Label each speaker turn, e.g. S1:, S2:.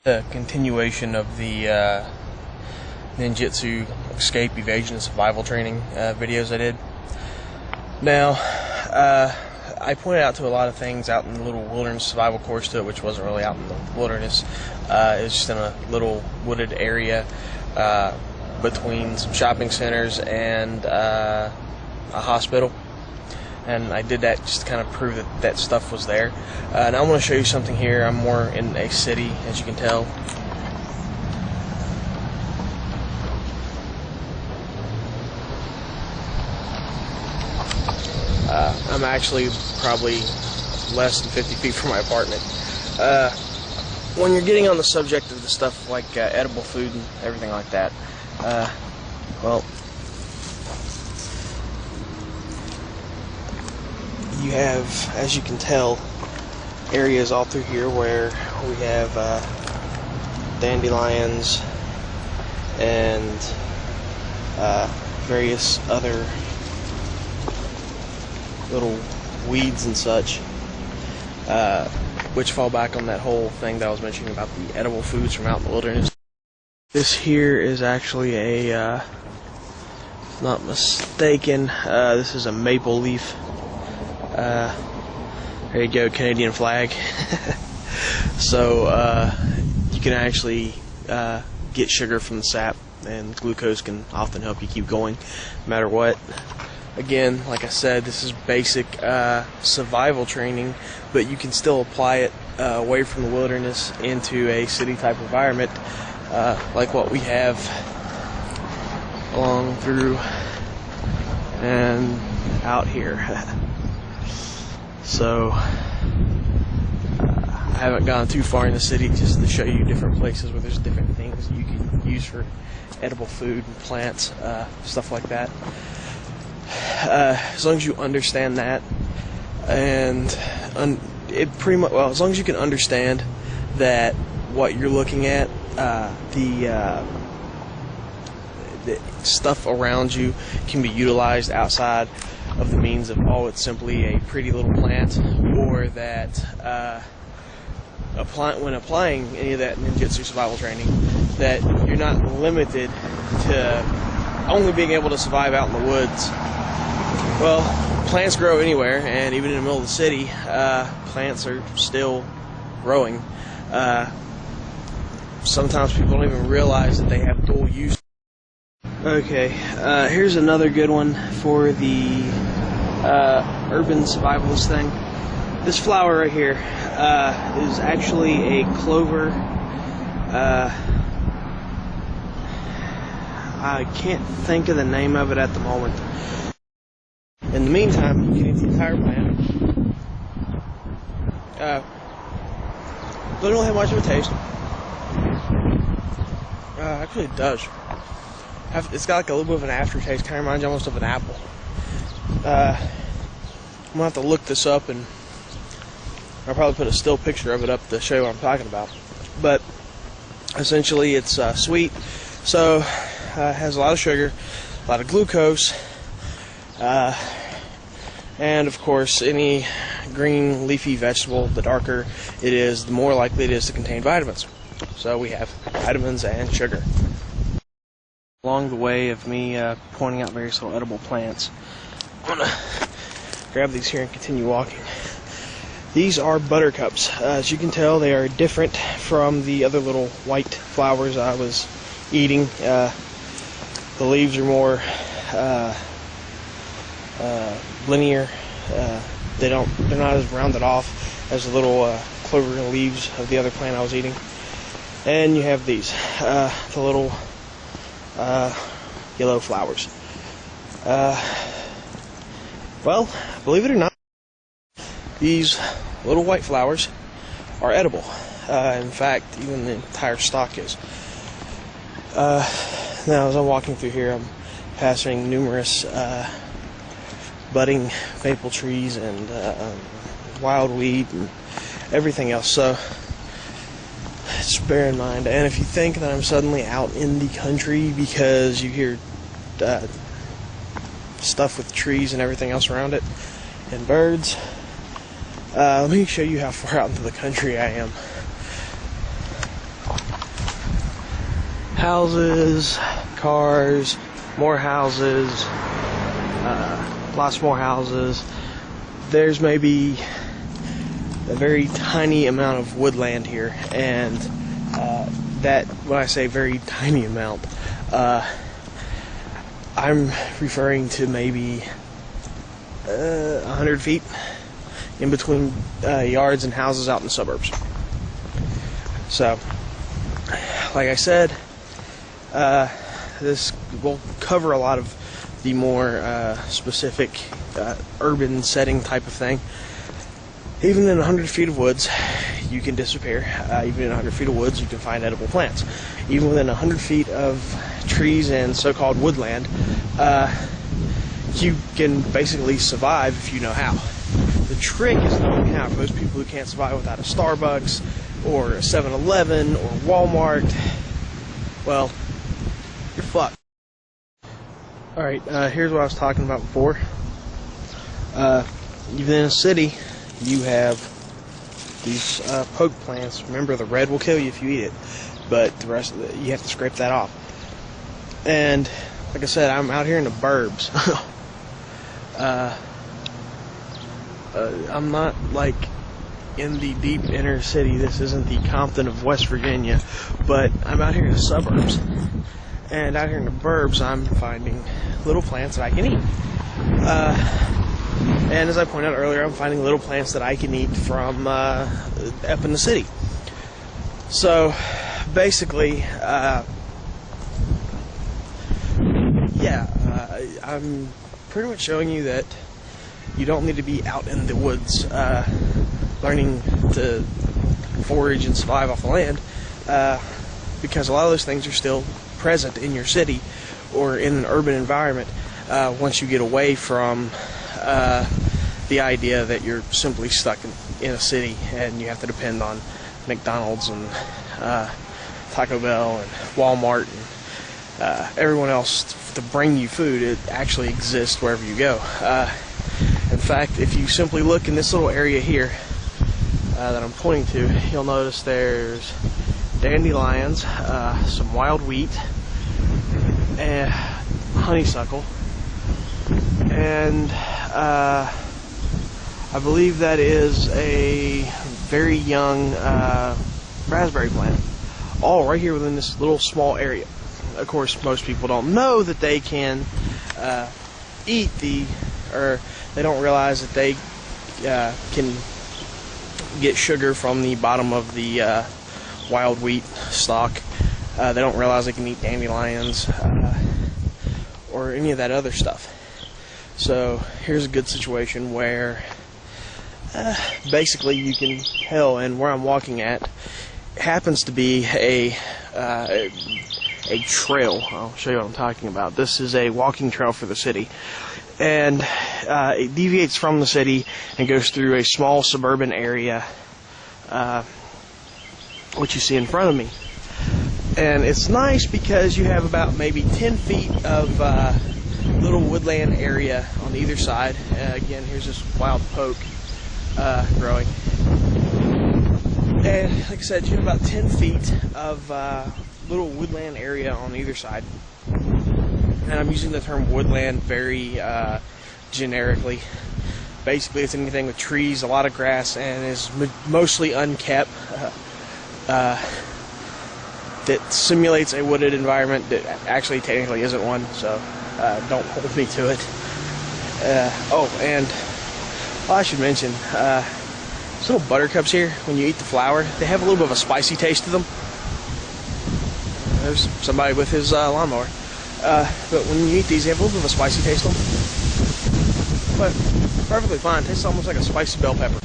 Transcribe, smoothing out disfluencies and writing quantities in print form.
S1: The continuation of the Ninjitsu escape, evasion, and survival training videos I did. Now, I pointed out to a lot of things out in the little wilderness survival course to it, which wasn't really out in the wilderness. It was just in a little wooded area between some shopping centers and a hospital. And I did that just to kind of prove that that stuff was there. Now I want to show you something here. I'm more in a city, as you can tell. I'm actually probably less than 50 feet from my apartment. When you're getting on the subject of the stuff like edible food and everything like that, well, you have, as you can tell, areas all through here where we have dandelions and various other little weeds and such, which fall back on that whole thing that I was mentioning about the edible foods from out in the wilderness. This here is actually a, if not mistaken, this is a maple leaf. There you go, Canadian flag. So you can actually get sugar from the sap, and glucose can often help you keep going no matter what. Again, like I said, this is basic survival training, but you can still apply it away from the wilderness into a city type environment, like what we have along through and out here. So I haven't gone too far in the city, just to show you different places where there's different things you can use for edible food and plants, stuff like that. As long as you understand that, and as long as you can understand that what you're looking at, the stuff around you can be utilized outside of the means of, oh, it's simply a pretty little plant, or that when applying any of that ninjitsu survival training, that you're not limited to only being able to survive out in the woods. Well, plants grow anywhere, and even in the middle of the city, plants are still growing. Sometimes people don't even realize that they have dual use. Okay, here's another good one for the urban survivalist thing. This flower right here is actually a clover. I can't think of the name of it at the moment. In the meantime, you can eat the entire plant. Doesn't really have much of a taste. Actually, it does. It's got like a little bit of an aftertaste. Kind of reminds you almost of an apple. I'm gonna have to look this up, and I'll probably put a still picture of it up to show you what I'm talking about. But essentially, it's sweet, so it has a lot of sugar, a lot of glucose, and of course, any green leafy vegetable, the darker it is, the more likely it is to contain vitamins. So we have vitamins and sugar. Along the way of me pointing out various little edible plants, I'm going to grab these here and continue walking. These are buttercups. As you can tell, they are different from the other little white flowers I was eating. The leaves are more linear. They're not as rounded off as the little clover leaves of the other plant I was eating. And you have these, the little yellow flowers. Well, believe it or not, these little white flowers are edible. In fact, even the entire stalk is. Now, as I'm walking through here, I'm passing numerous budding maple trees and wild weed and everything else. So just bear in mind. And if you think that I'm suddenly out in the country because you hear stuff with trees and everything else around it and birds, let me show you how far out into the country I am. houses, cars, more houses, lots more houses. There's maybe a very tiny amount of woodland here, and that, when I say very tiny amount, I'm referring to maybe 100 feet in between yards and houses out in the suburbs. So, like I said, this will cover a lot of the more specific urban setting type of thing. Even in 100 feet of woods, you can disappear. Even in 100 feet of woods, you can find edible plants. Even within 100 feet of trees and so-called woodland, you can basically survive if you know how. The trick is knowing how. For those people who can't survive without a Starbucks or a 7-Eleven or Walmart, well, you're fucked. Alright, here's what I was talking about before. Even in a city, you have these poke plants. Remember, the red will kill you if you eat it, but the rest of it, you have to scrape that off. And like I said, I'm out here in the burbs. I'm not like in the deep inner city. This isn't the Compton of West Virginia, but I'm out here in the suburbs. And out here in the burbs, I'm finding little plants that I can eat. And as I pointed out earlier, I'm finding little plants that I can eat from up in the city. So, basically, I'm pretty much showing you that you don't need to be out in the woods learning to forage and survive off the land, because a lot of those things are still present in your city or in an urban environment once you get away from the idea that you're simply stuck in a city and you have to depend on McDonald's and Taco Bell and Walmart and everyone else to bring you food. It actually exists wherever you go. In fact, if you simply look in this little area here that I'm pointing to, you'll notice there's dandelions, some wild wheat, and honeysuckle, and I believe that is a very young raspberry plant, all right here within this little small area. Of course, most people don't know that they can eat or they don't realize that they can get sugar from the bottom of the wild wheat stalk. They don't realize they can eat dandelions or any of that other stuff. So here's a good situation where basically you can tell, and where I'm walking at happens to be a trail. I'll show you what I'm talking about. This is a walking trail for the city, and it deviates from the city and goes through a small suburban area, which you see in front of me. And it's nice because you have about maybe 10 feet of little woodland area on either side. Again, here's this wild poke growing. And like I said, you have about 10 feet of little woodland area on either side. And I'm using the term woodland very generically. Basically, it's anything with trees, a lot of grass, and is mostly unkept. That simulates a wooded environment that actually technically isn't one, so don't hold me to it. I should mention, these little buttercups here, when you eat the flower, they have a little bit of a spicy taste to them. There's somebody with his lawnmower. But when you eat these, they have a little bit of a spicy taste to them. But perfectly fine. Tastes almost like a spicy bell pepper.